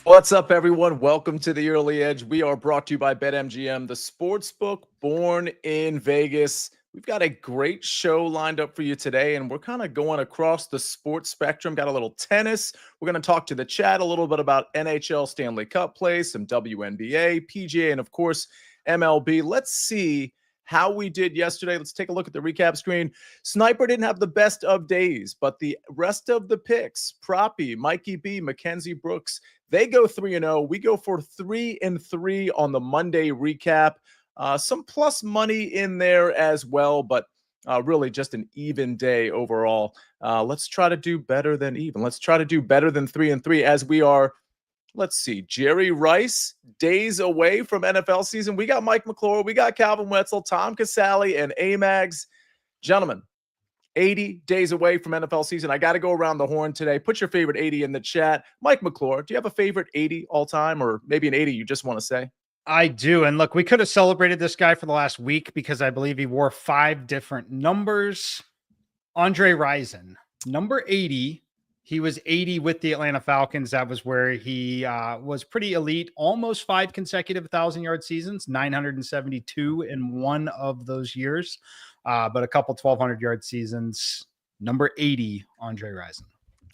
What's up, everyone? Welcome to the Early Edge. We are brought to you by BetMGM, the sportsbook born in Vegas. We've got a great show lined up for you today, and we're kind of going across the sports spectrum. Got a little tennis. We're going to talk to the chat a little bit about NHL Stanley Cup plays, some WNBA, PGA, and of course, MLB. Let's see how we did yesterday. Let's take a look at the recap screen. Sniper didn't have the best of days, but the rest of the picks, Proppy, Mikey B, Mackenzie Brooks, they go 3-0. We go for 3-3 on the Monday recap. Some plus money in there as well, but really just an even day overall. Let's try to do better than even. Let's try to do better than 3-3 as we are. Let's see. Jerry Rice, days away from NFL season. We got Mike McClure. We got Calvin Wetzel, Tom Casale, and Amags. Gentlemen, 80 days away from NFL season. I got to go around the horn today. Put your favorite 80 in the chat. Mike McClure, do you have a favorite 80 all time, or maybe an 80 you just want to say? I do. And look, we could have celebrated this guy for the last week because I believe he wore 5 different numbers. Andre Rison, number 80. He was 80 with the Atlanta Falcons. That was where he was pretty elite. Almost 5 consecutive 1,000-yard seasons, 972 in one of those years. But a couple 1,200-yard seasons. Number 80, Andre Rison.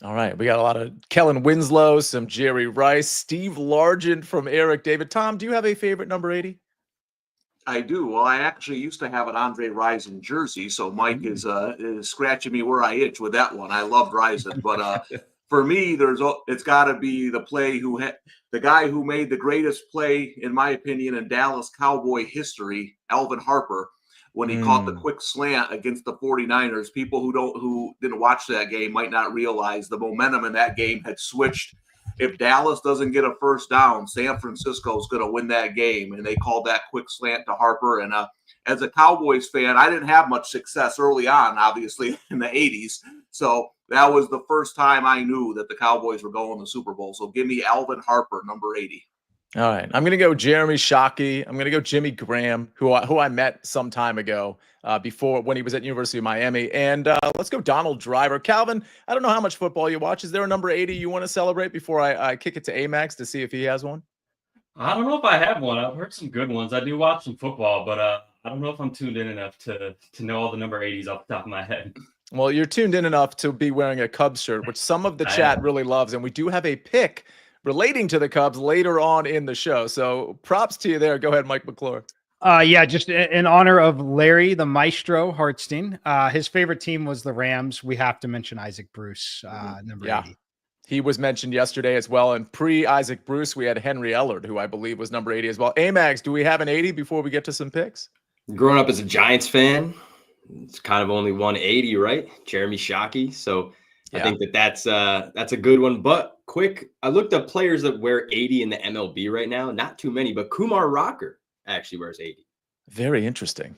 All right. We got a lot of Kellen Winslow, some Jerry Rice, Steve Largent from Eric David. Tom, do you have a favorite number 80? I do. Well, I actually used to have an Andre Rison jersey, so Mike is scratching me where I itch with that one. I loved Rison, but for me, it's got to be the guy who made the greatest play, in my opinion, in Dallas Cowboy history, Alvin Harper, when he caught the quick slant against the 49ers. People who didn't watch that game might not realize the momentum in that game had switched. If Dallas doesn't get a first down, San Francisco is going to win that game. And they called that quick slant to Harper. And as a Cowboys fan, I didn't have much success early on, obviously, in the 80s. So that was the first time I knew that the Cowboys were going to the Super Bowl. So give me Alvin Harper, number 80. All right. I'm going to go Jeremy Shockey. I'm going to go Jimmy Graham, who I met some time ago before when he was at University of Miami. And let's go Donald Driver. Calvin, I don't know how much football you watch. Is there a number 80 you want to celebrate before I kick it to Amax to see if he has one? I don't know if I have one. I've heard some good ones. I do watch some football, but I don't know if I'm tuned in enough to know all the number 80s off the top of my head. Well, you're tuned in enough to be wearing a Cubs shirt, which some of the chat really loves. And we do have a pick relating to the Cubs later on in the show. So props to you there. Go ahead, Mike McClure. Yeah, just in honor of Larry, the Maestro Hartstein. His favorite team was the Rams. We have to mention Isaac Bruce, number 80. He was mentioned yesterday as well. And pre-Isaac Bruce, we had Henry Ellard, who I believe was number 80 as well. Amags, do we have an 80 before we get to some picks? Growing up as a Giants fan, it's kind of only 180, right? Jeremy Shockey. So I think that's a good one. But quick, I looked up players that wear 80 in the MLB right now. Not too many, but Kumar Rocker actually wears 80. Very interesting.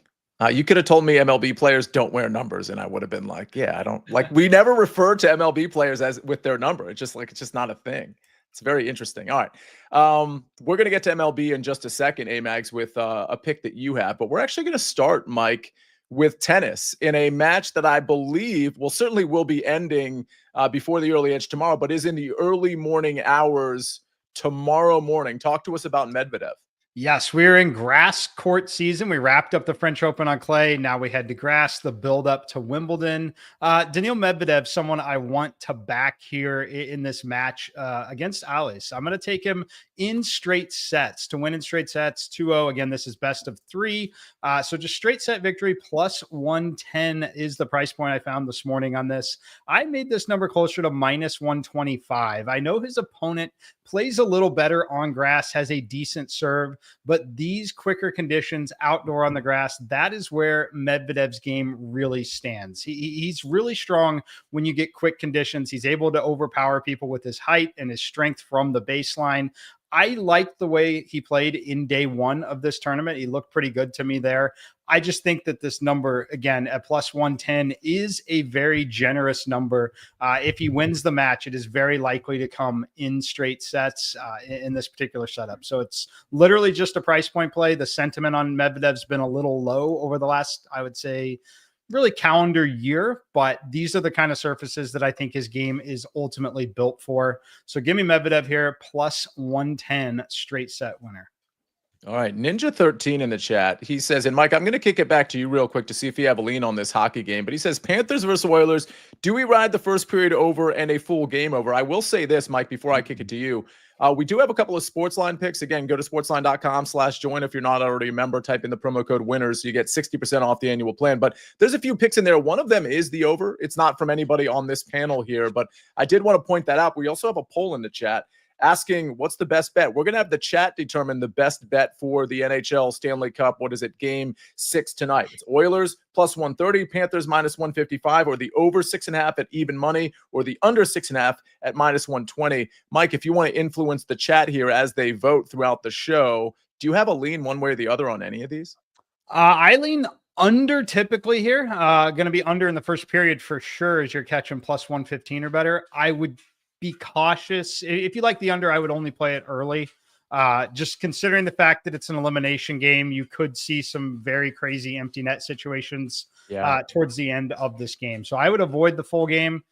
You could have told me MLB players don't wear numbers, and I would have been like, yeah, I don't like. We never refer to MLB players as with their number. It's just not a thing. It's very interesting. All right, we're gonna get to MLB in just a second, Amags, with a pick that you have, but we're actually gonna start, Mike, with tennis in a match that I believe will be ending before the early edge tomorrow, but is in the early morning hours tomorrow morning. Talk to us about Medvedev. Yes, we're in grass court season. We wrapped up the French Open on clay. Now we head to grass, the build up to Wimbledon. Daniil Medvedev, someone I want to back here in this match against Alice. I'm going to take him in straight sets to win in straight sets, 2-0. Again, this is best of 3. So just straight set victory plus 110 is the price point I found this morning on this. I made this number closer to minus 125. I know his opponent plays a little better on grass, has a decent serve, but these quicker conditions outdoor on the grass, that is where Medvedev's game really stands. He's really strong when you get quick conditions. He's able to overpower people with his height and his strength from the baseline. I liked the way he played in day one of this tournament. He looked pretty good to me there. I just think that this number, again, at plus 110 is a very generous number. If he wins the match, it is very likely to come in straight sets in this particular setup. So it's literally just a price point play. The sentiment on Medvedev's been a little low over the last, I would say, really calendar year, but these are the kind of surfaces that I think his game is ultimately built for. So give me Medvedev here, plus 110 straight set winner. All right, Ninja13 in the chat. He says, and Mike, I'm going to kick it back to you real quick to see if you have a lean on this hockey game. But he says, Panthers versus Oilers, do we ride the first period over and a full game over? I will say this, Mike, before I kick it to you. We do have a couple of SportsLine picks. Again, go to sportsline.com/join if you're not already a member. Type in the promo code winners. So you get 60% off the annual plan. But there's a few picks in there. One of them is the over. It's not from anybody on this panel here, but I did want to point that out. We also have a poll in the chat asking what's the best bet. We're going to have the chat determine the best bet for the NHL Stanley Cup. What is it? Game 6 tonight. It's Oilers plus 130, Panthers minus 155, or the over 6.5 at even money, or the under 6.5 at minus 120. Mike, if you want to influence the chat here as they vote throughout the show, do you have a lean one way or the other on any of these? I lean under typically here. Going to be under in the first period for sure as you're catching plus 115 or better. I would be cautious. If you like the under, I would only play it early. Just considering the fact that it's an elimination game, you could see some very crazy empty net situations towards the end of this game. So I would avoid the full game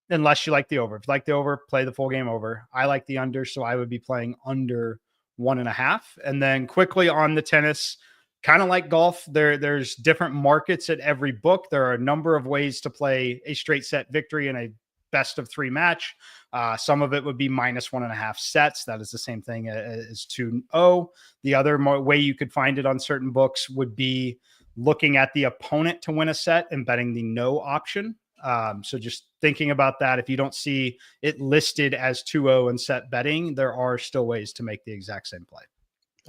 unless you like the over. If you like the over, play the full game over. I like the under, so I would be playing under 1.5. And then quickly on the tennis, kind of like golf, there's different markets at every book. There are a number of ways to play a straight set victory in a best of 3 match. Some of it would be minus 1.5 sets. That is the same thing as 2-0. The other way you could find it on certain books would be looking at the opponent to win a set and betting the no option. So just thinking about that, if you don't see it listed as 2-0 and set betting, there are still ways to make the exact same play.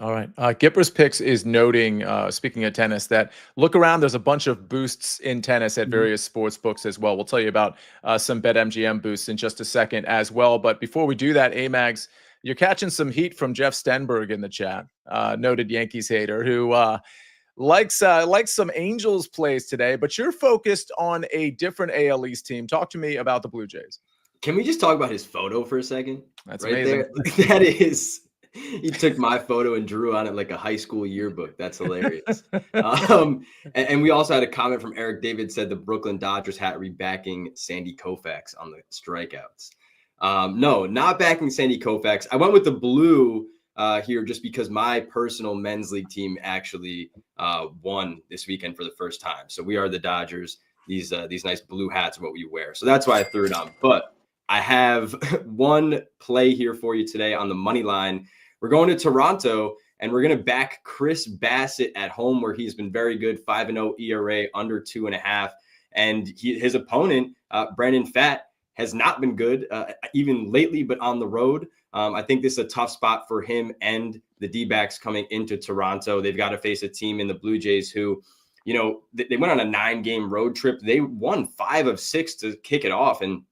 All right. Gipper's Picks is noting, speaking of tennis, that look around. There's a bunch of boosts in tennis at various sports books as well. We'll tell you about some BetMGM boosts in just a second as well. But before we do that, Amags, you're catching some heat from Jeff Stenberg in the chat, noted Yankees hater, who likes some Angels plays today. But you're focused on a different AL East team. Talk to me about the Blue Jays. Can we just talk about his photo for a second? That's right amazing. There. That is. He took my photo and drew on it like a high school yearbook. That's hilarious. And we also had a comment from Eric David, said the Brooklyn Dodgers hat rebacking Sandy Koufax on the strikeouts. No, not backing Sandy Koufax. I went with the blue here just because my personal men's league team actually won this weekend for the first time. So we are the Dodgers. These nice blue hats are what we wear. So that's why I threw it on. But I have one play here for you today on the money line. We're going to Toronto, and we're going to back Chris Bassett at home, where he's been very good, 5.0 ERA, under 2.5. And his opponent, Brandon Pfaadt, has not been good, even lately, but on the road. I think this is a tough spot for him and the D-backs coming into Toronto. They've got to face a team in the Blue Jays who, you know, they went on a 9-game road trip. They won 5 of 6 to kick it off, and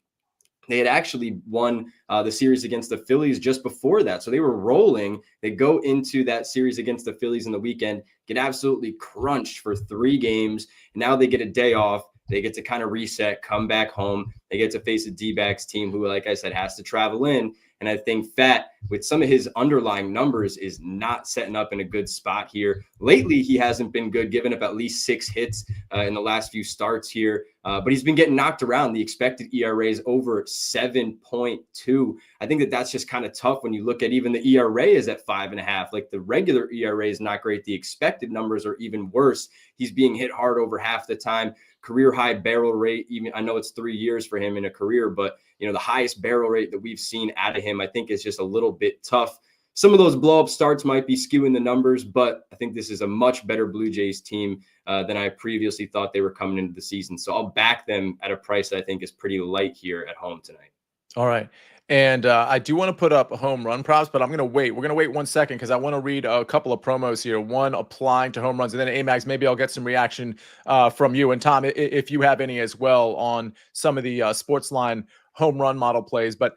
they had actually won the series against the Phillies just before that. So they were rolling. They go into that series against the Phillies in the weekend, get absolutely crunched for 3 games. And now they get a day off. They get to kind of reset, come back home. They get to face a D-backs team who, like I said, has to travel in. And I think Pfaadt, with some of his underlying numbers, is not setting up in a good spot here. Lately, he hasn't been good, giving up at least 6 hits in the last few starts here. But he's been getting knocked around. The expected ERA is over 7.2. I think that's just kind of tough when you look at even the ERA is at 5.5. Like the regular ERA is not great. The expected numbers are even worse. He's being hit hard over half the time. Career high barrel rate. Even I know it's 3 years for him in a career, but you know, the highest barrel rate that we've seen out of him, I think, is just a little bit tough. Some of those blow-up starts might be skewing the numbers, but I think this is a much better Blue Jays team than I previously thought they were coming into the season. So I'll back them at a price that I think is pretty light here at home tonight. All right. And I do want to put up home run props, but I'm going to wait. We're going to wait 1 second because I want to read a couple of promos here. One applying to home runs, and then Amags, maybe I'll get some reaction from you. And Tom, if you have any as well on some of the SportsLine home run model plays. But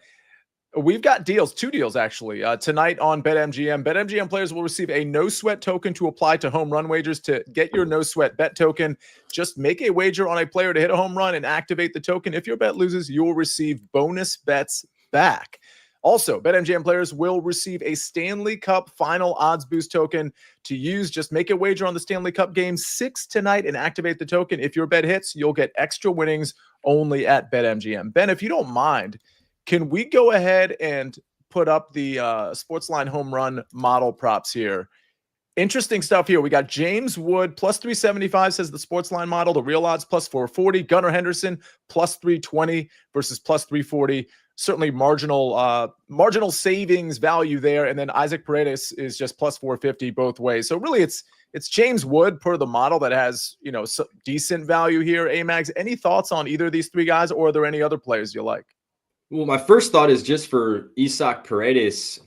we've got deals, 2 deals actually, tonight on BetMGM. BetMGM players will receive a no-sweat token to apply to home run wagers. To get your no-sweat bet token, just make a wager on a player to hit a home run and activate the token. If your bet loses, you will receive bonus bets back. Also, BetMGM players will receive a Stanley Cup final odds boost token to use. Just make a wager on the Stanley Cup Game 6 tonight and activate the token. If your bet hits, you'll get extra winnings only at BetMGM. Ben, if you don't mind, can we go ahead and put up the SportsLine home run model props here? Interesting stuff here. We got James Wood plus 375 says the SportsLine model. The real odds plus 440. Gunnar Henderson plus 320 versus plus 340. Certainly marginal savings value there. And then Isaac Paredes is just plus 450 both ways. So really it's James Wood per the model that has, some decent value here. Amags, any thoughts on either of these three guys, or are there any other players you like? Well, my first thought is just for Isaac Paredes.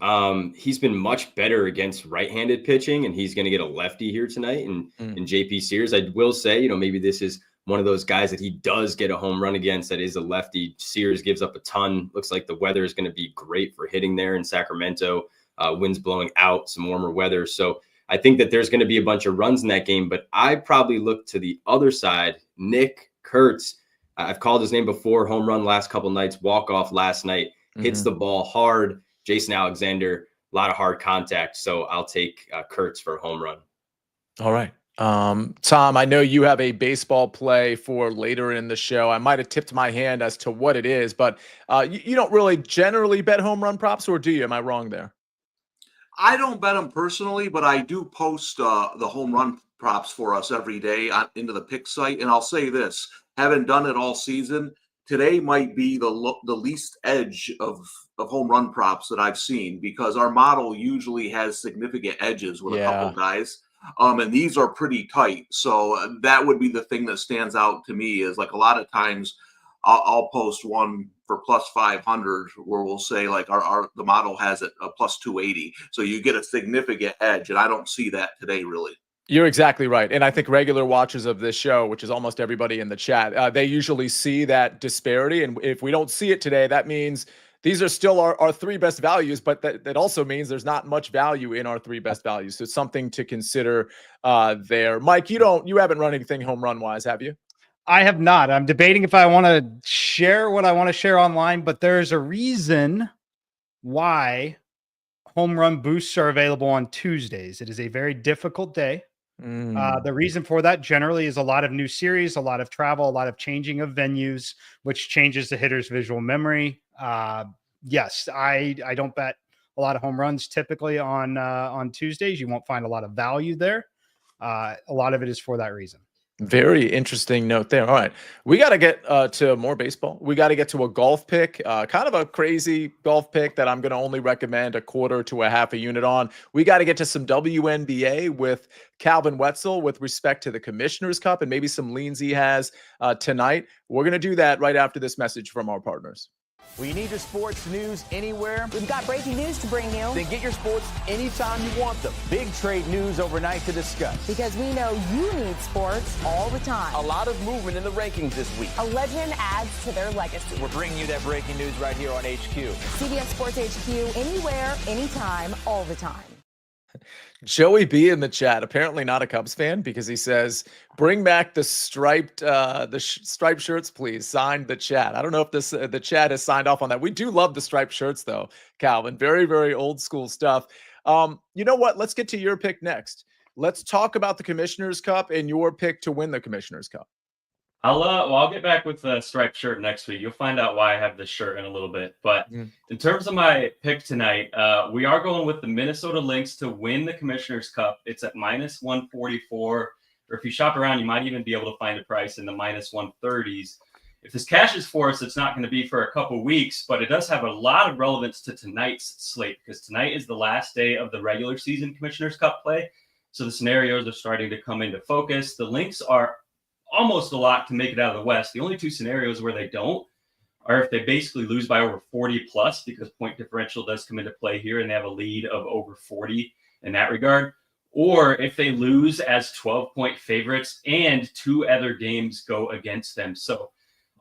He's been much better against right-handed pitching, and he's going to get a lefty here tonight. And JP Sears, I will say, maybe this is one of those guys that he does get a home run against that is a lefty. Sears gives up a ton. Looks like the weather is going to be great for hitting there in Sacramento. Winds blowing out, some warmer weather. So I think that there's going to be a bunch of runs in that game, but I probably look to the other side. Nick Kurtz. I've called his name before. Home run last couple nights, walk off last night, hits the ball hard. Jason Alexander, a lot of hard contact. So I'll take Kurtz for a home run. All right. Tom, I know you have a baseball play for later in the show. I might have tipped my hand as to what it is, but you don't really generally bet home run props, or do you? Am I wrong there? I don't bet them personally, but I do post the home run props for us every day into the pick site. And I'll say this, haven't done it all season. Today might be the least edge of home run props that I've seen, because our model usually has significant edges with a couple guys. And these are pretty tight. So that would be the thing that stands out to me, is like a lot of times I'll post one for plus 500 where we'll say like the model has it a plus 280. So you get a significant edge. And I don't see that today, really. You're exactly right. And I think regular watchers of this show, which is almost everybody in the chat, they usually see that disparity. And if we don't see it today, that means these are still our three best values, but that also means there's not much value in our three best values. So it's something to consider there. Mike, you haven't run anything home run wise, have you? I have not. I'm debating if I want to share what I want to share online, but there's a reason why home run boosts are available on Tuesdays. It is a very difficult day. The reason for that generally is a lot of new series, a lot of travel, a lot of changing of venues, which changes the hitter's visual memory. Yes, I don't bet a lot of home runs typically on Tuesdays. You won't find a lot of value there. A lot of it is for that reason. Very interesting note there. All right. We got to get to more baseball. We got to get to a golf pick, kind of a crazy golf pick that I'm going to only recommend a quarter to a half a unit on. We got to get to some WNBA with Calvin Wetzel with respect to the Commissioner's Cup and maybe some leans he has tonight. We're going to do that right after this message from our partners. We need your sports news anywhere. We've got breaking news to bring you. Then get your sports anytime you want them. Big trade news overnight to discuss. Because we know you need sports all the time. A lot of movement in the rankings this week. A legend adds to their legacy. We're bringing you that breaking news right here on HQ. CBS Sports HQ, anywhere, anytime, all the time. Joey B in the chat, apparently not a Cubs fan, because he says, bring back the striped striped shirts, please. Sign the chat. I don't know if the chat has signed off on that. We do love the striped shirts, though, Calvin. Very, very old school stuff. You know what? Let's get to your pick next. Let's talk about the Commissioner's Cup and your pick to win the Commissioner's Cup. I'll get back with the striped shirt next week. You'll find out why I have this shirt in a little bit. But in terms of my pick tonight, we are going with the Minnesota Lynx to win the Commissioner's Cup. It's at minus 144. Or if you shop around, you might even be able to find a price in the minus 130s. If this cashes for us, it's not going to be for a couple weeks, but it does have a lot of relevance to tonight's slate, because tonight is the last day of the regular season Commissioner's Cup play. So the scenarios are starting to come into focus. The Lynx are almost a lot to make it out of the West. The only two scenarios where they don't are if they basically lose by over 40 plus, because point differential does come into play here and they have a lead of over 40 in that regard, or if they lose as 12-point favorites and two other games go against them. So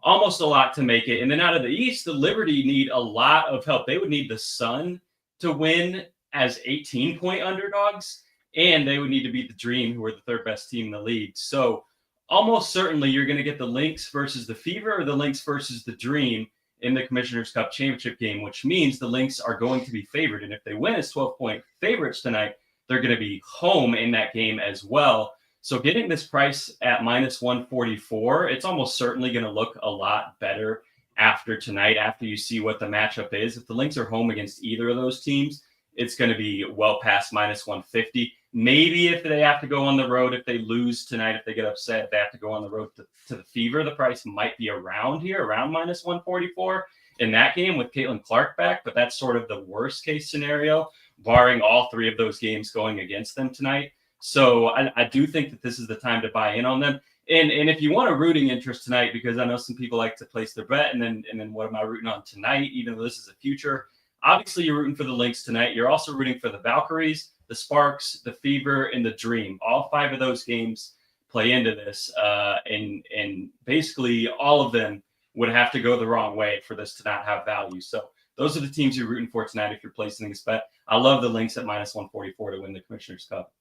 almost a lot to make it. And then out of the East, the Liberty need a lot of help. They would need the Sun to win as 18-point underdogs, and they would need to beat the Dream, who are the third best team in the league. So almost certainly you're going to get the Lynx versus the Fever or the Lynx versus the Dream. in the Commissioner's Cup championship game, which means the Lynx are going to be favored. And if they win as 12-point favorites tonight, they're going to be home in that game as well. So getting this price at -144, it's almost certainly going to look a lot better after tonight, after you see what the matchup is. If the Lynx are home against either of those teams, it's going to be well past -150. Maybe if they have to go on the road, if they lose tonight, if they get upset, if they have to go on the road to the Fever, the price might be around here, around -144 in that game with Caitlin Clark back. But that's sort of the worst case scenario, barring all three of those games going against them tonight. So I do think that this is the time to buy in on them. And if you want a rooting interest tonight, because I know some people like to place their bet, and then what am I rooting on tonight, even though this is a future? Obviously, you're rooting for the Lynx tonight. You're also rooting for the Valkyries, the Sparks, the Fever, and the Dream. All five of those games play into this, and basically all of them would have to go the wrong way for this to not have value. So those are the teams you're rooting for tonight if you're placing this bet. I love the Lynx at -144 to win the Commissioner's Cup.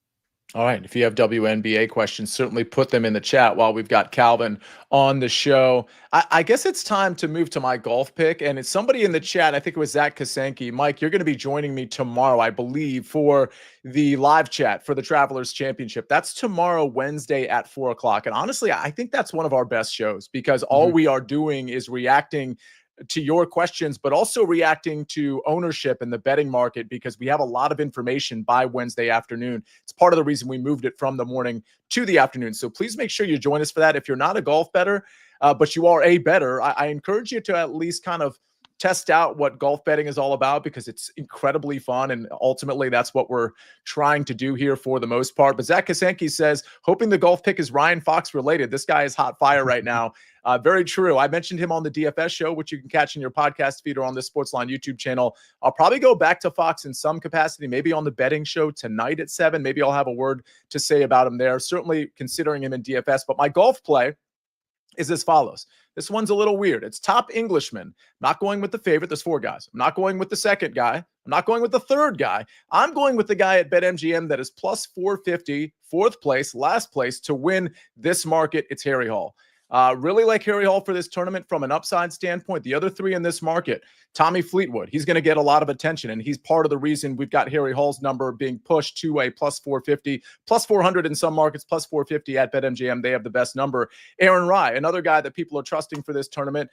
All right. If you have WNBA questions, certainly put them in the chat while we've got Calvin on the show. I guess it's time to move to my golf pick. And it's somebody in the chat, I think it was Zach Kasanke. Mike, you're going to be joining me tomorrow, I believe, for the live chat for the Travelers Championship. That's tomorrow, Wednesday at 4 o'clock. And honestly, I think that's one of our best shows because all we are doing is reacting to your questions, but also reacting to ownership in the betting market because we have a lot of information by Wednesday afternoon. It's part of the reason we moved it from the morning to the afternoon. So please make sure you join us for that. If you're not a golf bettor, but you are a bettor, I encourage you to at least kind of test out what golf betting is all about because it's incredibly fun. And ultimately, that's what we're trying to do here for the most part. But Zach Kasanke says, hoping the golf pick is Ryan Fox related. This guy is hot fire right now. Very true. I mentioned him on the DFS show, which you can catch in your podcast feed or on the SportsLine YouTube channel. I'll probably go back to Fox in some capacity, maybe on the betting show tonight at 7. Maybe I'll have a word to say about him there. Certainly considering him in DFS. But my golf play is as follows. This one's a little weird. It's top Englishman. I'm not going with the favorite. There's 4 guys. I'm not going with the second guy. I'm not going with the third guy. I'm going with the guy at BetMGM that is plus 450, 4th place, last place to win this market. It's Harry Hall. Really like Harry Hall for this tournament from an upside standpoint. The other 3 in this market, Tommy Fleetwood, he's going to get a lot of attention, and he's part of the reason we've got Harry Hall's number being pushed to a plus 450, plus 400 in some markets, plus 450 at BetMGM. They have the best number. Aaron Rai, another guy that people are trusting for this tournament,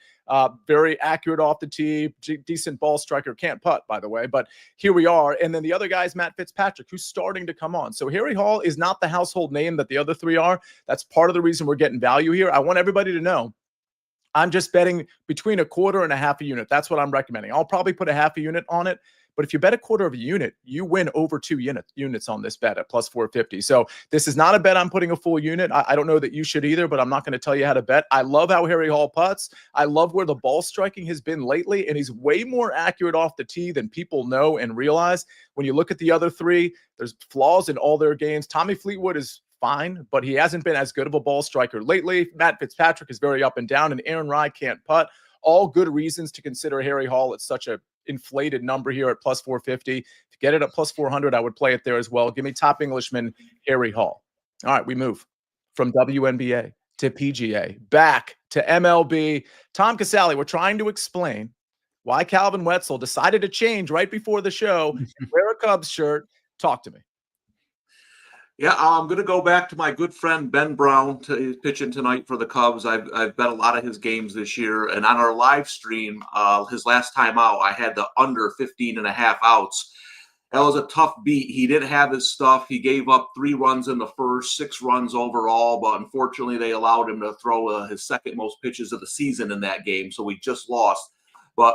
very accurate off the tee, decent ball striker, can't putt, by the way, but here we are. And then the other guy is Matt Fitzpatrick, who's starting to come on. So Harry Hall is not the household name that the other 3 are. That's part of the reason we're getting value here. I want everybody to know I'm just betting between a quarter and a half a unit. That's what I'm recommending. I'll probably put a half a unit on it. But if you bet a quarter of a unit, you win over 2 units on this bet at plus 450. So this is not a bet I'm putting a full unit. I don't know that you should either, but I'm not going to tell you how to bet. I love how Harry Hall putts. I love where the ball striking has been lately, and he's way more accurate off the tee than people know and realize. When you look at the other 3, there's flaws in all their games. Tommy Fleetwood is fine, but he hasn't been as good of a ball striker lately. Matt Fitzpatrick is very up and down, and Aaron Rai can't putt. All good reasons to consider Harry Hall at such a inflated number here at plus 450. To get it at plus 400, I would play it there as well. Give me top Englishman, Harry Hall. All right, we move from WNBA to PGA, back to MLB. Tom Casale, we're trying to explain why Calvin Wetzel decided to change right before the show and wear a Cubs shirt. Talk to me. Yeah, I'm going to go back to my good friend Ben Brown pitching tonight for the Cubs. I've bet a lot of his games this year. And on our live stream, his last time out, I had the under 15.5 outs. That was a tough beat. He didn't have his stuff. He gave up 3 runs in the first, 6 runs overall. But unfortunately, they allowed him to throw his second most pitches of the season in that game. So we just lost. But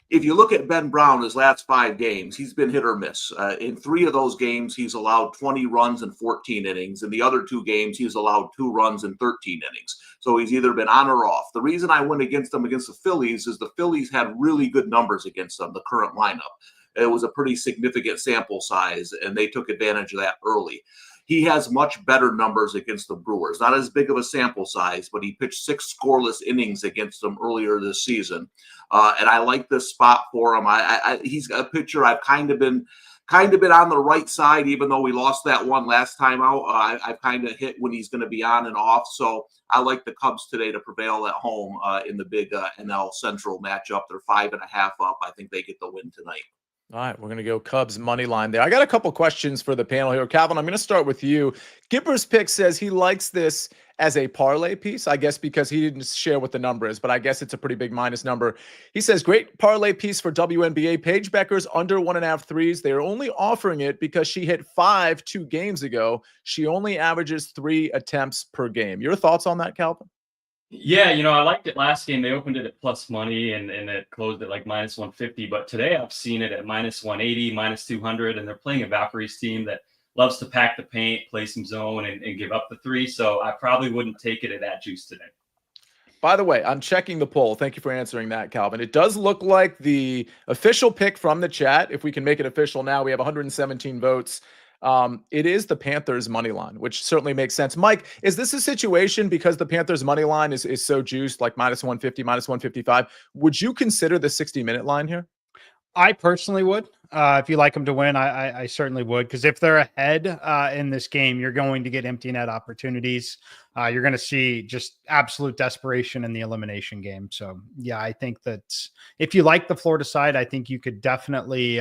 if you look at Ben Brown, his last 5 games, he's been hit or miss. In 3 of those games, he's allowed 20 runs in 14 innings. In the other 2 games, he's allowed 2 runs in 13 innings. So he's either been on or off. The reason I went against them against the Phillies is the Phillies had really good numbers against them, the current lineup. It was a pretty significant sample size, and they took advantage of that early. He has much better numbers against the Brewers. Not as big of a sample size, but he pitched 6 scoreless innings against them earlier this season. And I like this spot for him. He's a pitcher I've kind of been kind of been on the right side, even though we lost that one last time out. I've kind of hit when he's going to be on and off. So I like the Cubs today to prevail at home in the big NL Central matchup. They're 5.5 up. I think they get the win tonight. All right, we're going to go Cubs money line there. I got a couple questions for the panel here. Calvin, I'm going to start with you. Gipper's Pick says he likes this as a parlay piece, I guess because he didn't share what the number is, but I guess it's a pretty big minus number. He says, great parlay piece for WNBA. Paige Becker's under 1.5 threes. They are only offering it because she hit 5 2 games ago. She only averages 3 attempts per game. Your thoughts on that, Calvin? Yeah, I liked it last game. They opened it at plus money and it closed at like minus 150. But today I've seen it at minus 180, minus 200. And they're playing a Valkyries team that loves to pack the paint, play some zone, and give up the 3. So I probably wouldn't take it at that juice today. By the way, I'm checking the poll. Thank you for answering that, Calvin. It does look like the official pick from the chat, if we can make it official now, we have 117 votes. It is the Panthers money line, which certainly makes sense. Mike, is this a situation because the Panthers money line is so juiced, like minus 150, minus 155? Would you consider the 60-minute line here? I personally would. If you like them to win, I certainly would. Because if they're ahead in this game, you're going to get empty net opportunities. You're going to see just absolute desperation in the elimination game. So, yeah, I think that if you like the Florida side, I think you could definitely,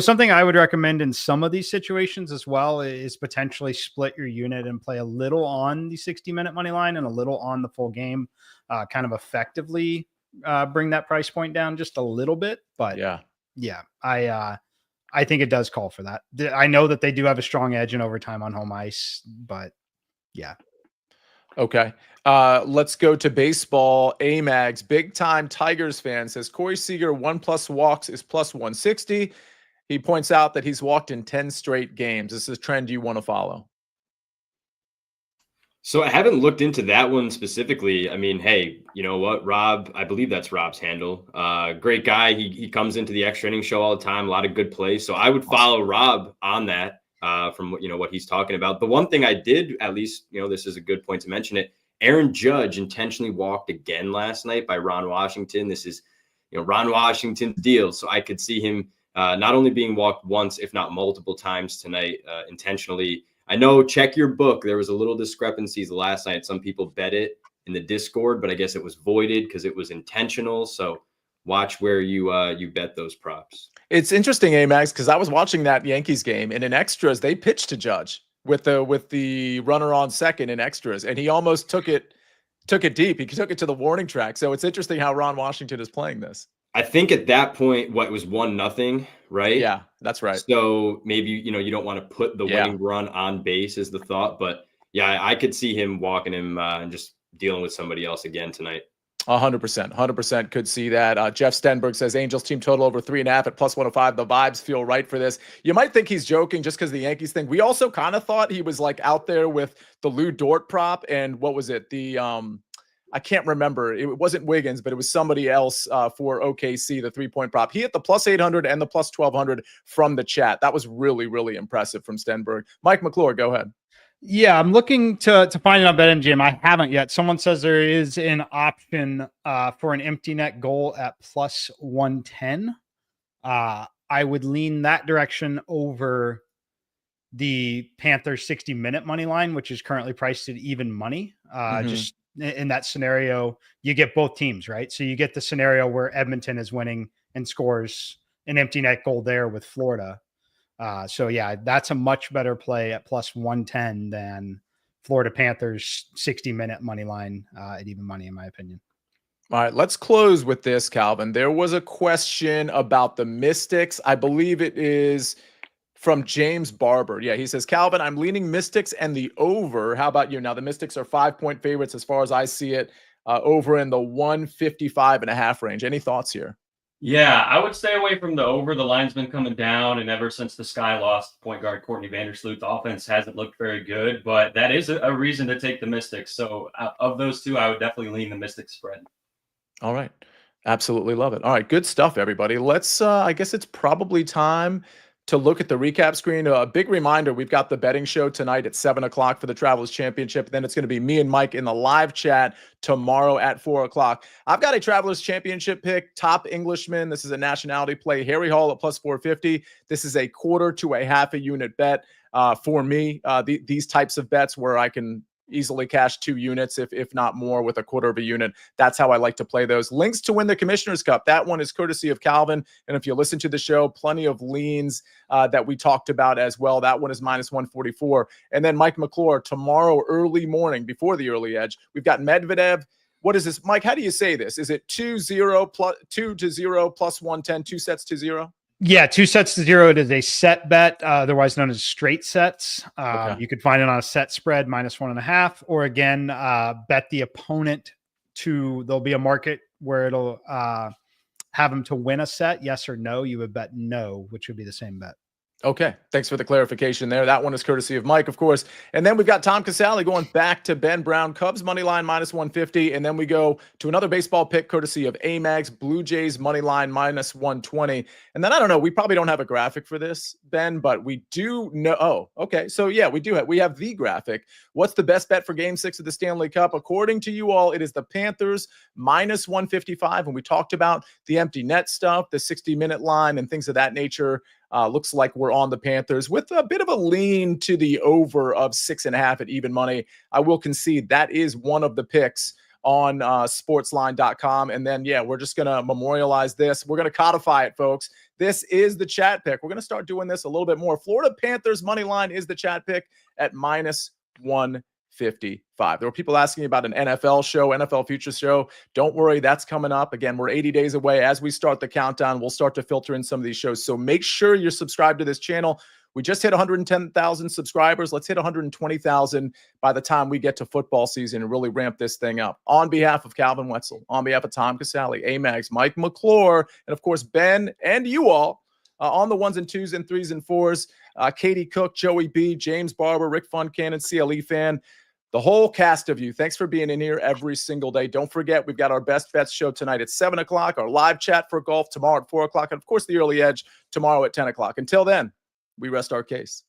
something I would recommend in some of these situations as well is potentially split your unit and play a little on the 60-minute money line and a little on the full game, kind of effectively bring that price point down just a little bit. But yeah, I think it does call for that. I know that they do have a strong edge in overtime on home ice, but yeah. Okay. Let's go to baseball. Amags, big time Tigers fan, says Corey Seager 1+ walks is plus 160. He points out that he's walked in 10 straight games. This is a trend you want to follow. So I haven't looked into that one specifically. I mean, hey, you know what, Rob? I believe that's Rob's handle. Great guy. He comes into the extra inning show all the time. A lot of good plays. So I would follow Rob on that from what he's talking about. The one thing I did, at least, this is a good point to mention it. Aaron Judge intentionally walked again last night by Ron Washington. This is, Ron Washington's deal. So I could see him not only being walked once, if not multiple times tonight intentionally. I know, check your book. There was a little discrepancies last night. Some people bet it in the Discord, but I guess it was voided because it was intentional. So watch where you bet those props. It's interesting, Amags, because I was watching that Yankees game, and in extras they pitched to Judge with the runner on second in extras, and he almost took it deep. He took it to the warning track. So it's interesting how Ron Washington is playing this. I think at that point, it was 1-0, right? Yeah, that's right. So maybe, you don't want to put the winning run on base is the thought. But yeah, I could see him walking him and just dealing with somebody else again tonight. 100% could see that. Jeff Stenberg says Angels team total over 3.5 at plus 105. The vibes feel right for this. You might think he's joking just because the Yankees thing. We also kind of thought he was like out there with the Lou Dort prop and what was it? I can't remember. It wasn't Wiggins, but it was somebody else for OKC, the 3-point prop. He hit the plus 800 and the plus 1200 from the chat. That was really, really impressive from Stenberg. Mike McClure, go ahead. Yeah, I'm looking to find it on BetMGM. I haven't yet. Someone says there is an option for an empty net goal at plus 110. I would lean that direction over the Panthers 60-minute money line, which is currently priced at even money. Just in that scenario, you get both teams, right? So you get the scenario where Edmonton is winning and scores an empty net goal there with Florida. So yeah, that's a much better play at plus 110 than Florida Panthers 60-minute money line at even money, in my opinion. All right, let's close with this, Calvin. There was a question about the Mystics. I believe it is from James Barber. Yeah, he says, Calvin, I'm leaning Mystics and the over. How about you? Now, the Mystics are 5-point favorites as far as I see it, over in the 155.5 range. Any thoughts here? Yeah, I would stay away from the over. The line's been coming down, and ever since the Sky lost point guard Courtney Vandersloot, the offense hasn't looked very good, but that is a reason to take the Mystics. So of those two, I would definitely lean the Mystics spread. All right. Absolutely love it. All right. Good stuff, everybody. Let's, I guess it's probably time to look at the recap screen, a big reminder, we've got the betting show tonight at 7 o'clock for the Travelers Championship. Then it's going to be me and Mike in the live chat tomorrow at 4 o'clock. I've got a Travelers Championship pick, top Englishman. This is a nationality play. Harry Hall at plus 450. This is a quarter to a half a unit bet for me. These types of bets where I can easily cash 2 units, if not more, with a quarter of a unit. That's how I like to play those. Links to win the Commissioner's Cup. That one is courtesy of Calvin. And if you listen to the show, plenty of leans that we talked about as well. That one is minus 144. And then Mike McClure tomorrow, early morning, before the early edge, we've got Medvedev. What is this, Mike? How do you say this? Is it 2-0 plus 2-0 plus 110, 2 sets to 0? Yeah, 2 sets to 0. It is a set bet, otherwise known as straight sets. Okay. You could find it on a set spread minus 1.5, or again, bet the opponent to. There'll be a market where it'll have them to win a set, yes or no. You would bet no, which would be the same bet. Okay. Thanks for the clarification there. That one is courtesy of Mike, of course. And then we've got Tom Casale going back to Ben Brown, Cubs money line minus 150. And then we go to another baseball pick courtesy of Amags, Blue Jays money line minus 120. And then I don't know, we probably don't have a graphic for this, Ben, but we do know. Oh, okay. So yeah, we have the graphic. What's the best bet for game 6 of the Stanley Cup? According to you all, it is the Panthers minus 155. And we talked about the empty net stuff, the 60-minute line and things of that nature. Looks like we're on the Panthers with a bit of a lean to the over of 6.5 at even money. I will concede that is one of the picks on sportsline.com. And then, yeah, we're just going to memorialize this. We're going to codify it, folks. This is the chat pick. We're going to start doing this a little bit more. Florida Panthers money line is the chat pick at minus 155. There were people asking about an NFL show, NFL futures show. Don't worry, that's coming up. Again, we're 80 days away. As we start the countdown, we'll start to filter in some of these shows. So make sure you're subscribed to this channel. We just hit 110,000 subscribers. Let's hit 120,000 by the time we get to football season and really ramp this thing up. On behalf of Calvin Wetzel, on behalf of Tom Casale, Amags, Mike McClure, and of course, Ben and you all on the 1s and 2s and 3s and 4s, Katie Cook, Joey B, James Barber, Rick Funcannon, CLE fan, the whole cast of you. Thanks for being in here every single day. Don't forget, we've got our best bets show tonight at 7 o'clock, our live chat for golf tomorrow at 4 o'clock, and of course, the early edge tomorrow at 10 o'clock. Until then, we rest our case.